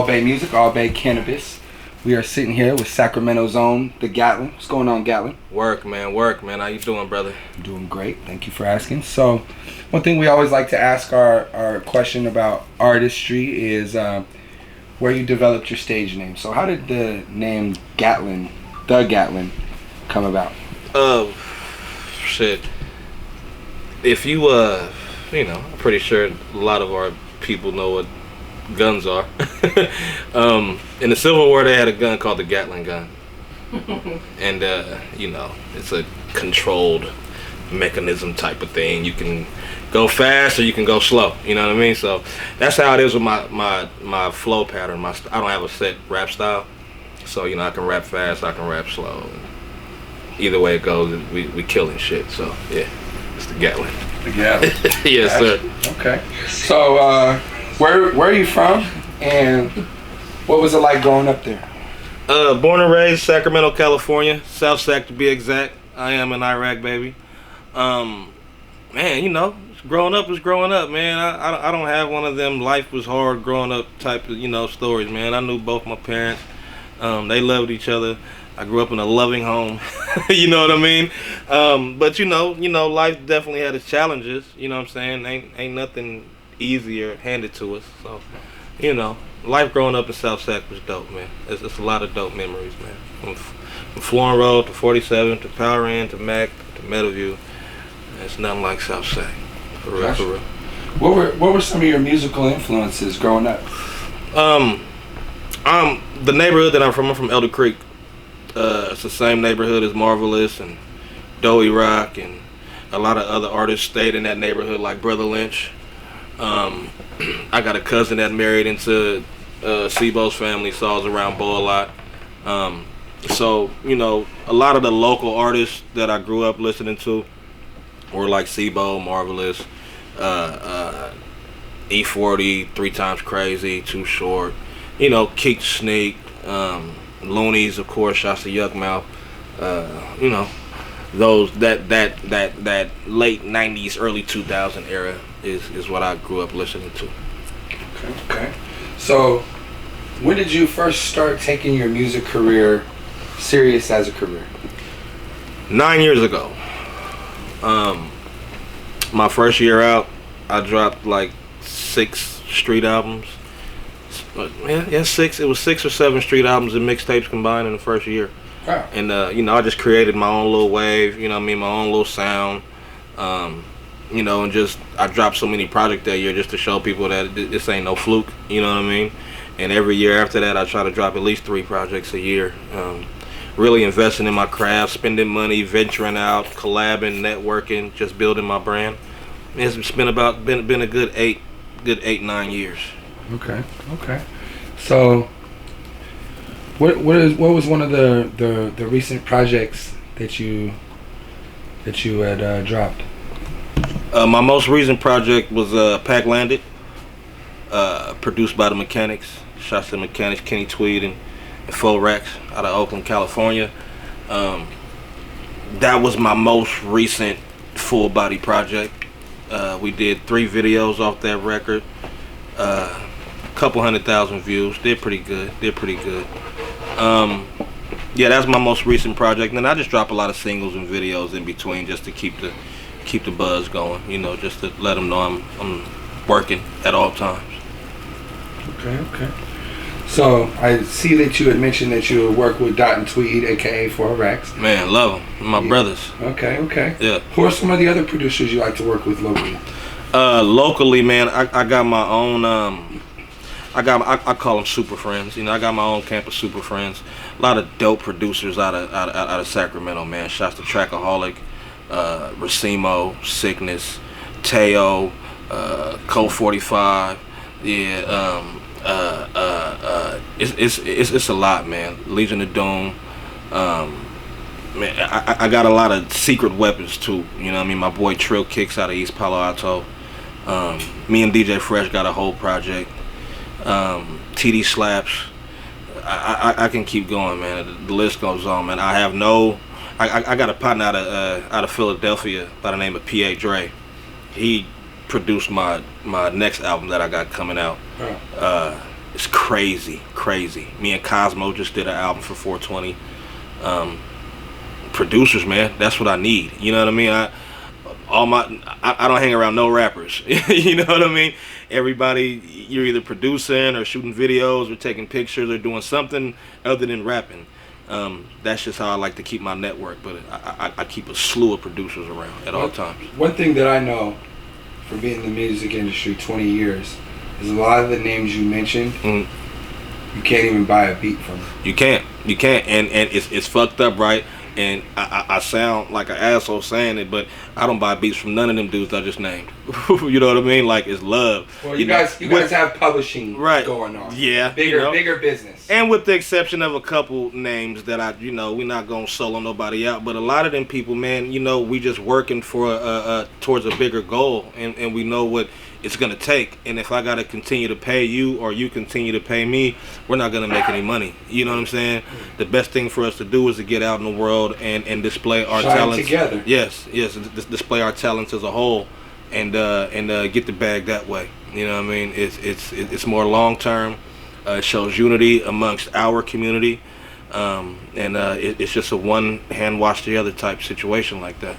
All Bay Music, All Bay Cannabis. We are sitting here with Sacramento's own, the Gatlin. What's going on, Gatlin? Work, man. How you doing, brother? I'm doing great. Thank you for asking. So, one thing we always like to ask our question about artistry is where you developed your stage name. So, how did the name Gatlin, the Gatlin, come about? Shit. If you, I'm pretty sure a lot of our people know what guns are. In the Civil War, they had a gun called the Gatlin gun. And, it's a controlled mechanism type of thing. You can go fast or you can go slow, you know what I mean? So that's how it is with my flow pattern. I don't have a set rap style. So, I can rap fast, I can rap slow. Either way it goes, we killing shit. So, yeah, it's the Gatlin. The Gatlin. Yes, sir. Okay. So, where are you from, and what was it like growing up there? Born and raised Sacramento, California, South Sac to be exact. I am an Iraq baby. Man, growing up is growing up, man. I don't have one of them life was hard growing up type of stories, man. I knew both my parents. They loved each other. I grew up in a loving home. You know what I mean? But life definitely had its challenges. You know what I'm saying? Ain't nothing easier handed to us. So, life growing up in South Sac was dope, man. It's a lot of dope memories, man. From Florin Road to 47 to Power Inn to Mac to Meadowview. It's nothing like South Sac. For real, for real. What were some of your musical influences growing up? The neighborhood that I'm from Elder Creek. It's the same neighborhood as Marvelous and Doughy Rock, and a lot of other artists stayed in that neighborhood, like Brother Lynch. I got a cousin that married into Sebo's family, so I was around Bo a lot. So, a lot of the local artists that I grew up listening to were like Sebo, Marvelous, E40, 3 Times Crazy, Too Short, Keek Sneak, Loonies, of course, shots to Yuck Mouth, those that late 90s, early 2000 era is what I grew up listening to. Okay. So, when did you first start taking your music career serious as a career? 9 years ago. My first year out, I dropped like 6 street albums. Yeah, 6. It was 6 or 7 street albums and mixtapes combined in the first year. Wow. And I just created my own little wave. My own little sound. And just I dropped so many projects that year just to show people that this ain't no fluke. You know what I mean? And every year after that, I try to drop at least 3 projects a year. Really investing in my craft, spending money, venturing out, collabing, networking, just building my brand. It's been a good 8-9 years. Okay. So, what was one of the recent projects that you had dropped? My most recent project was Pack Landed, produced by the Mechanics. Shots to the Mechanics, Kenny Tweed and Fo Rex out of Oakland, California. That was my most recent full body project. We did 3 videos off that record. Couple 100,000 views. They're pretty good. Yeah, that's my most recent project. And then I just drop a lot of singles and videos in between just to keep the buzz going. Just to let them know I'm working at all times. Okay. So I see that you had mentioned that you work with Dot and Tweed, aka 4 Rex. Man, love them. My brothers. Okay. Yeah. Who are some of the other producers you like to work with locally? Locally, man, I got my own. I call them super friends. I got my own camp of super friends. A lot of dope producers out of Sacramento, man. Shouts to Trackaholic, Racimo, Sickness, Teo, Code 45. Yeah. It's a lot, man. Legion of Doom. Man, I got a lot of secret weapons too. My boy Trill Kicks out of East Palo Alto. Me and DJ Fresh got a whole project. TD Slaps. I can keep going, man. The list goes on, man. I got a partner out of Philadelphia by the name of P.A. Dre. He produced my next album that I got coming out. It's crazy. Me and Cosmo just did an album for 420. Producers, man, that's what I need. You know what I mean? I don't hang around no rappers. You know what I mean? Everybody, you're either producing or shooting videos or taking pictures or doing something other than rapping. That's just how I like to keep my network. But I keep a slew of producers around at all times. One thing that I know for being in the music industry 20 years is a lot of the names you mentioned, you can't even buy a beat from them. You can't, and it's fucked up, right? And I sound like an asshole saying it, but I don't buy beats from none of them dudes I just named. You know what I mean? Like, it's love. Well, you guys have publishing going on. Yeah. Bigger business. And with the exception of a couple names that we're not going to solo nobody out. But a lot of them people, man, we just working for towards a bigger goal. And we know what it's going to take. And if I got to continue to pay you or you continue to pay me, we're not going to make any money. You know what I'm saying? The best thing for us to do is to get out in the world and display our talents together. Yes, display our talents as a whole, and get the bag that way. You know what I mean? It's more long term. It shows unity amongst our community, it's just a one hand wash the other type situation like that.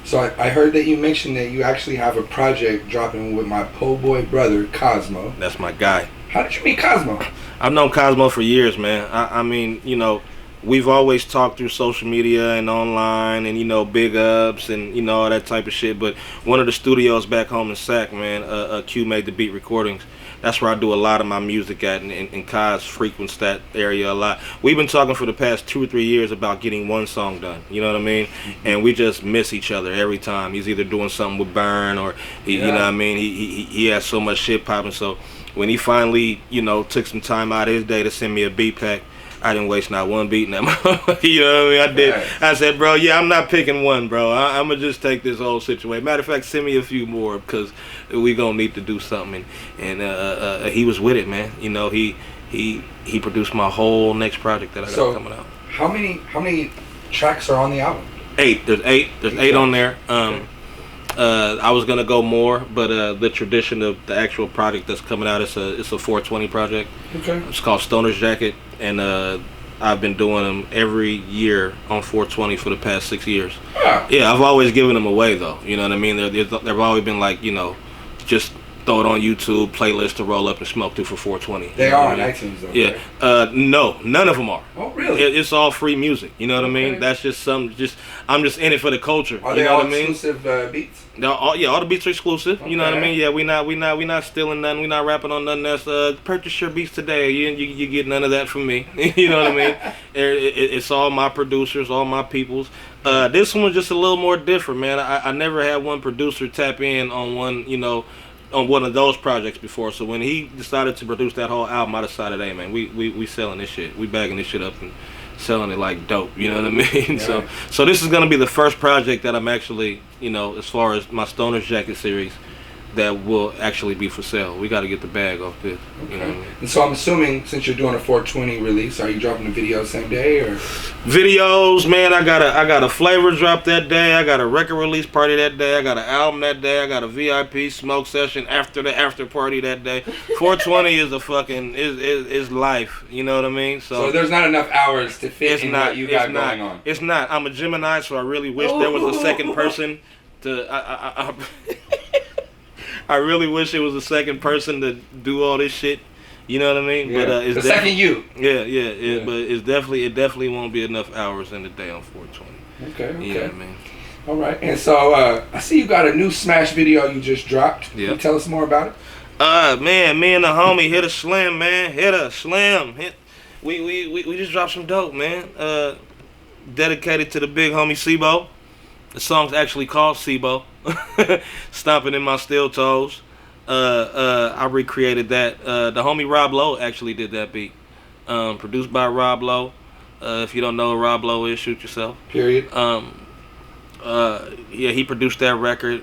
So I heard that you mentioned that you actually have a project dropping with my po' boy brother Cosmo. That's my guy. How did you meet Cosmo? I've known Cosmo for years, man. I mean, we've always talked through social media and online and, big ups and, all that type of shit. But one of the studios back home in Sac, man, Q made the beat recordings. That's where I do a lot of my music at, and Kaz frequents that area a lot. We've been talking for the past 2 or 3 years about getting one song done, you know what I mean? And we just miss each other every time. He's either doing something with Burn or, you know what I mean? He has so much shit popping. So when he finally, took some time out of his day to send me a beat pack, I didn't waste not one beat in that. You know what I mean? I did. Right. I said, bro, I'm not picking one, bro. I'm going to just take this whole situation. Matter of fact, send me a few more because we going to need to do something. And he was with it, man. He produced my whole next project that I got coming out. How many tracks are on the album? 8. There's 8. There's 8 on there. I was going to go more, but the tradition of the actual project that's coming out, it's a 420 project. Okay. It's called Stoner's Jacket. And I've been doing them every year on 420 for the past 6 years. Yeah, I've always given them away though. You know what I mean? They've always been like, just throw it on YouTube, playlist to roll up and smoke to for 420. They are on iTunes though. Yeah. Right? No, none of them are. Oh, really? It's all free music. You know what I mean? That's just I'm just in it for the culture. Are they all exclusive beats? All the beats are exclusive. Okay. You know what I mean? Yeah, we not stealing nothing. We not rapping on nothing that's purchase your beats today. You get none of that from me. You know what I mean? It's all my producers, all my peoples. This one's just a little more different, man. I never had one producer tap in on one, on one of those projects before. So when he decided to produce that whole album, I decided, hey man, we selling this shit. We bagging this shit up and selling it like dope. You know what I mean? Yeah. So this is gonna be the first project that I'm actually, as far as my Stoner's Jacket series, that will actually be for sale. We got to get the bag off this. Okay. You know what I mean? And so I'm assuming since you're doing a 420 release, are you dropping the video same day or? Videos, man. I got a flavor drop that day. I got a record release party that day. I got an album that day. I got a VIP smoke session after the after party that day. 420 is a fucking is life. You know what I mean? So there's not enough hours to fit in what you got going on. It's not. I'm a Gemini, so I really wish there was a second person to. I really wish it was a second person to do all this shit. You know what I mean? Yeah. But it's the second you. Yeah. But it definitely won't be enough hours in the day on 420. Okay. You know what I mean? All right. And so I see you got a new Smash video you just dropped. Yeah. Can you tell us more about it? Man, me and the homie hit a slim, man. We just dropped some dope, man. Dedicated to the big homie Sibo. The song's actually called Sibo. Stomping in my steel toes. I recreated that. The homie Rob Lowe actually did that beat. Produced by Rob Lowe. If you don't know who Rob Lowe is, shoot yourself. Period. Yeah, he produced that record.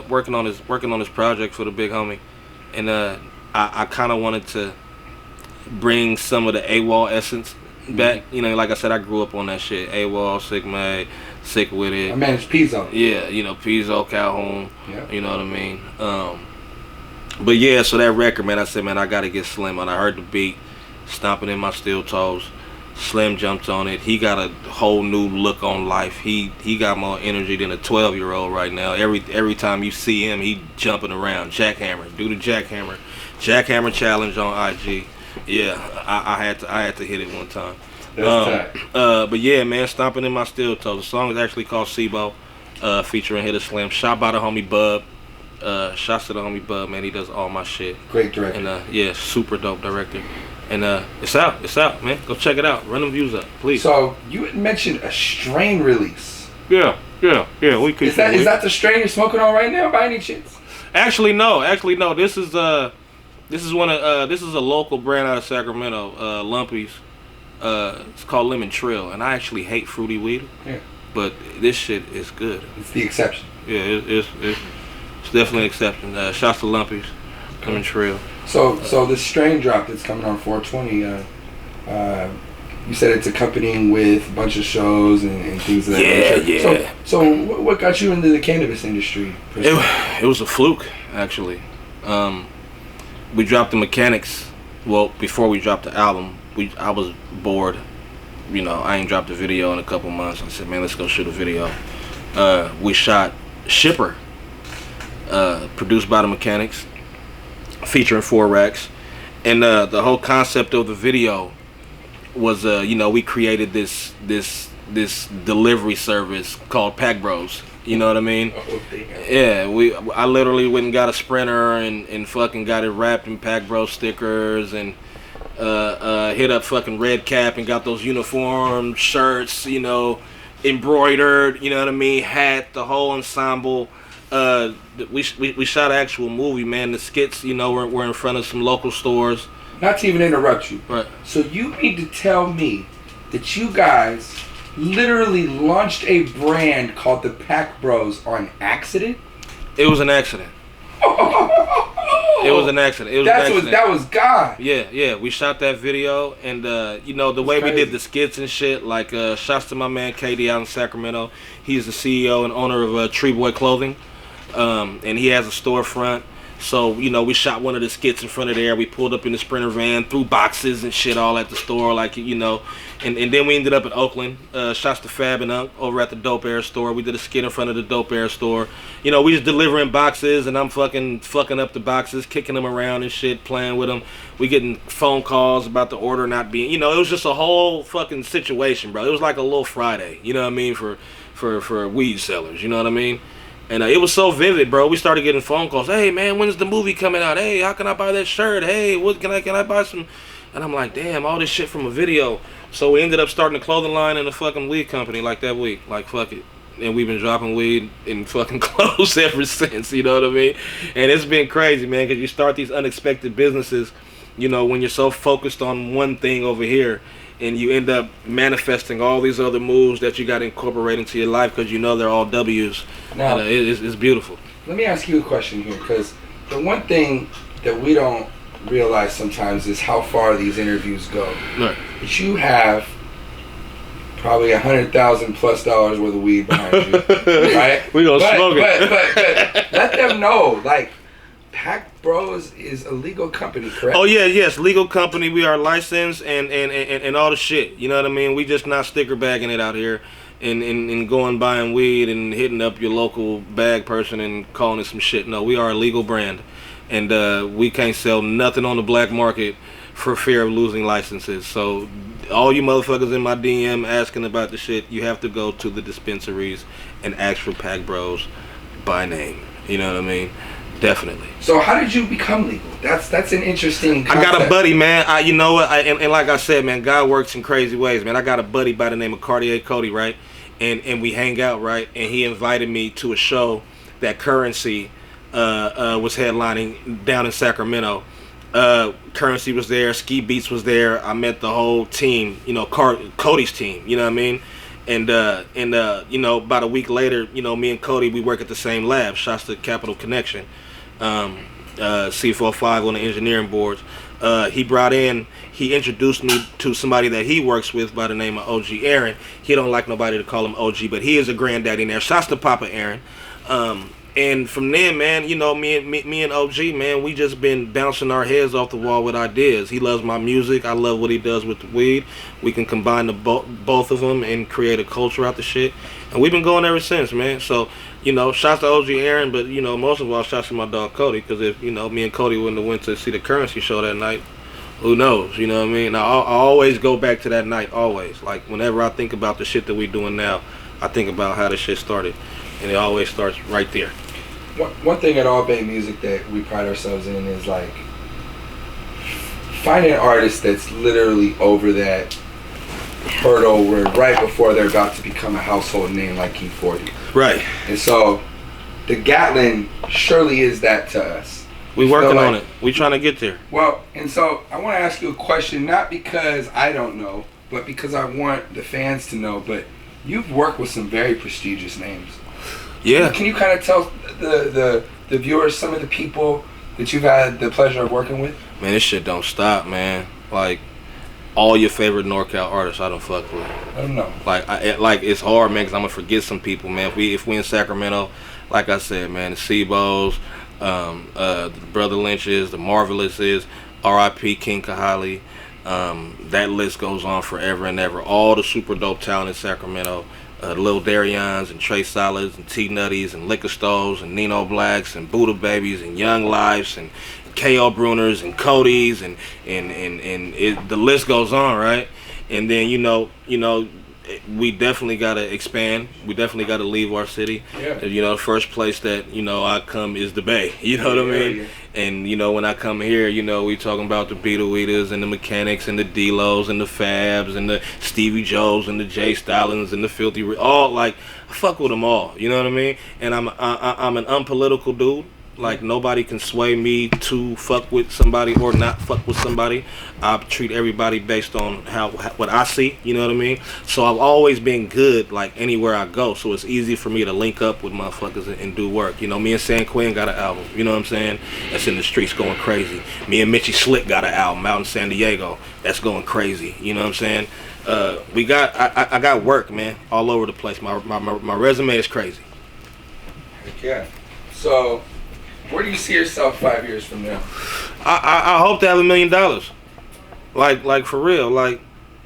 Working on his project for the big homie, and I kind of wanted to bring some of the AWOL essence back. You know, like I said, I grew up on that shit. AWOL, Sigma, Sick With It. My man is Pizzo. Yeah, Pizzo, Calhoun. Yeah. You know what I mean? But yeah, so that record, man, I said, man, I gotta get Slim on. I heard the beat, stomping in my steel toes. Slim jumped on it. He got a whole new look on life. He got more energy than a 12-year-old right now. Every time you see him, he jumping around. Jackhammer, do the jackhammer challenge on IG. Yeah, I had to hit it one time. But yeah, man, stomping in my steel toes. The song is actually called Sibo, featuring Hitter Slim. Shot by the homie Bub. Shouts to the homie Bub, man. He does all my shit. Great director. And yeah, super dope director. And it's out, man. Go check it out. Run them views up, please. So you had mentioned a strain release. Yeah. We could. Is that the strain you're smoking on right now, by any chance? Actually, no. This is a local brand out of Sacramento, Lumpy's. It's called Lemon Trill, and I actually hate fruity weed. Yeah. But this shit is good. It's the exception. Yeah, it's definitely an exception. Shouts to Lumpy's, Lemon Trill. So the strain drop that's coming on 420, you said it's accompanying with a bunch of shows and things of that nature. Yeah. So what got you into the cannabis industry? It was a fluke, actually. We dropped the Mechanics. Well, before we dropped the album, I was bored. You know, I ain't dropped a video in a couple months. I said, man, let's go shoot a video. We shot Shipper, produced by the Mechanics, featuring 4 racks. And the whole concept of the video was, we created this delivery service called Pack Bros. You know what I mean? Yeah, I literally went and got a Sprinter and fucking got it wrapped in Pack Bros stickers and hit up fucking Red Cap and got those uniform shirts, embroidered, you know what I mean? Hat, the whole ensemble. We shot an actual movie, man. The skits, were in front of some local stores. Not to even interrupt you. Right. So you mean to tell me that you guys literally launched a brand called the Pack Bros on accident? It was an accident. It was an accident. That was God. Yeah. We shot that video, and the way crazy. We did the skits and shit. Like, shouts to my man KD out in Sacramento. He's the CEO and owner of Tree Boy Clothing, and he has a storefront. So we shot one of the skits in front of there. We pulled up in the Sprinter van, threw boxes and shit all at the store, like and then we ended up in Oakland. Shouts to Fab and Unk over at the Dope Air store. We did a skit in front of the Dope Air store. We just delivering boxes, and I'm fucking up the boxes, kicking them around and shit, playing with them. We getting phone calls about the order not being, it was just a whole fucking situation, bro. It was like a little Friday, you know what I mean, for weed sellers, you know what I mean. And it was so vivid, bro. We started getting phone calls. Hey, man, when's the movie coming out? Hey, how can I buy that shirt? Hey, what can I buy some? And I'm like, damn, all this shit from a video. So we ended up starting a clothing line and a fucking weed company like that week. Like, fuck it. And we've been dropping weed and fucking clothes ever since, you know what I mean? And it's been crazy, man, because you start these unexpected businesses, when you're so focused on one thing over here, and you end up manifesting all these other moves that you got to incorporate into your life because they're all W's. Now, it's beautiful. Let me ask you a question here, because the one thing that we don't realize sometimes is how far these interviews go. Right. But you have probably $100,000+ worth of weed behind you, right? We gonna smoke it. But let them know, like, Pack Bros is a legal company, correct? Oh yeah, yes, legal company. We are licensed and all the shit. You know what I mean? We just not sticker bagging it out here and going buying weed and hitting up your local bag person and calling it some shit. No, we are a legal brand, and we can't sell nothing on the black market for fear of losing licenses. So all you motherfuckers in my DM asking about the shit, you have to go to the dispensaries and ask for Pack Bros by name. You know what I mean? Definitely. So how did you become legal? That's an interesting concept. I got a buddy, man. And like I said, man, God works in crazy ways, man. I got a buddy by the name of Cartier Cody, right? And we hang out, right? And he invited me to a show that Currency was headlining down in Sacramento. Currency was there, Ski Beats was there. I met the whole team, Cody's team, you know what I mean? And about a week later, me and Cody, we work at the same lab. Shouts to Capital Connection. C45 on the engineering boards. He introduced me to somebody that he works with by the name of OG Aaron. He don't like nobody to call him OG, but he is a granddaddy in there. Shouts to Papa Aaron. And from then, man, you know, me and OG, man, we just been bouncing our heads off the wall with ideas. He loves my music. I love what he does with the weed. We can combine the both of them and create a culture out the shit. And we've been going ever since, man. So, you know, shouts to OG Aaron, but, you know, most of all, shouts to my dog Cody. Because if, you know, me and Cody wouldn't have went to see the Currency show that night, who knows, you know what I mean? I always go back to that night, always. Like, whenever I think about the shit that we doing now, I think about how the shit started. And it always starts right there. One thing at All Bay Music that we pride ourselves in is like finding an artist that's literally over that hurdle where right before they're about to become a household name like E40. Right. And so the Gatlin surely is that to us. We working on it. We trying to get there. Well, and so I want to ask you a question, not because I don't know, but because I want the fans to know. But you've worked with some very prestigious names. Yeah. Can you kind of tell the viewers some of the people that you've had the pleasure of working with? Man, this shit don't stop, man. Like, all your favorite NorCal artists I don't fuck with. Let them know. Like it's hard, man, because I'm going to forget some people, man. If we in Sacramento, like I said, man, the Sebos, the Brother Lynches, the Marvelouses, R.I.P. King Kahali. That list goes on forever and ever. All the super dope talent in Sacramento. Lil Darians and Trey Solids and T Nutties and Liquor Stoves and Nino Blacks and Buddha Babies and Young Lives and K.O. Bruners and Cody's and the list goes on, right? And then you know we definitely gotta expand. We definitely gotta leave our city. Yeah. You know, the first place that I come is the Bay. You know what I mean? Yeah. And you know, when I come here, you know, we talking about the Beetle Eaters and the Mechanics and the D-Los and the Fabs and the Stevie Joes and the Jay Stallins and the Filthy. All like I fuck with them all. You know what I mean? And I'm an unpolitical dude. Like nobody can sway me to fuck with somebody or not fuck with somebody. I treat everybody based on what I see, you know what I mean? So I've always been good like anywhere I go. So it's easy for me to link up with motherfuckers and do work. You know, me and San Quinn got an album, you know what I'm saying? That's in the streets going crazy. Me and Mitchie Slick got an album out in San Diego. That's going crazy, you know what I'm saying? I got work, man, all over the place. My resume is crazy. Heck yeah. So where do you see yourself 5 years from now? I hope to have $1 million. Like for real. Like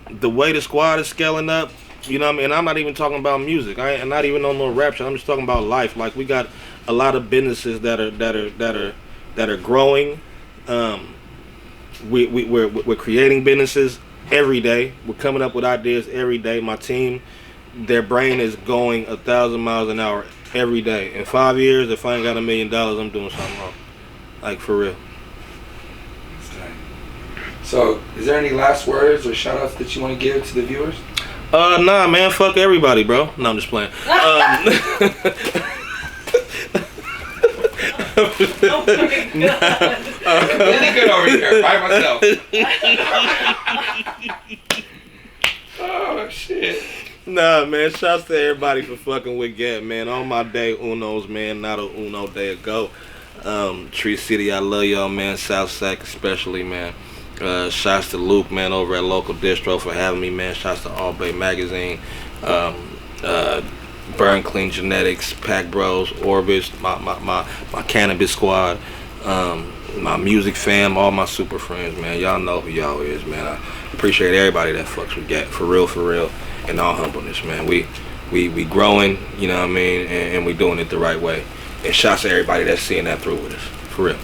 the way the squad is scaling up, you know what I mean? And I'm not even talking about music. I'm not even on no rap shit. I'm just talking about life. Like we got a lot of businesses that are growing. We're creating businesses every day. We're coming up with ideas every day. My team, their brain is going 1,000 miles an hour every day. In 5 years, if I ain't got $1 million, I'm doing something wrong. Like for real. So, is there any last words or shout outs that you want to give to the viewers? Nah, man, fuck everybody, bro. No, I'm just playing. Oh my God. Really good over here by myself. Oh shit. Nah, man, shouts to everybody for fucking with Gat, man. On my day Uno's, man, not a Uno day ago. Tree City, I love y'all, man. South Sac especially, man. Shouts to Luke, man, over at Local Distro for having me, man. Shouts to All Bay Magazine. Burn Clean Genetics, Pack Bros, Orbis, my Cannabis squad, my music fam, all my super friends, man. Y'all know who y'all is, man. I appreciate everybody that fucks with Gat, for real. In all humbleness, man. We growing, you know what I mean, and we doing it the right way. And shouts to everybody that's seeing that through with us, for real.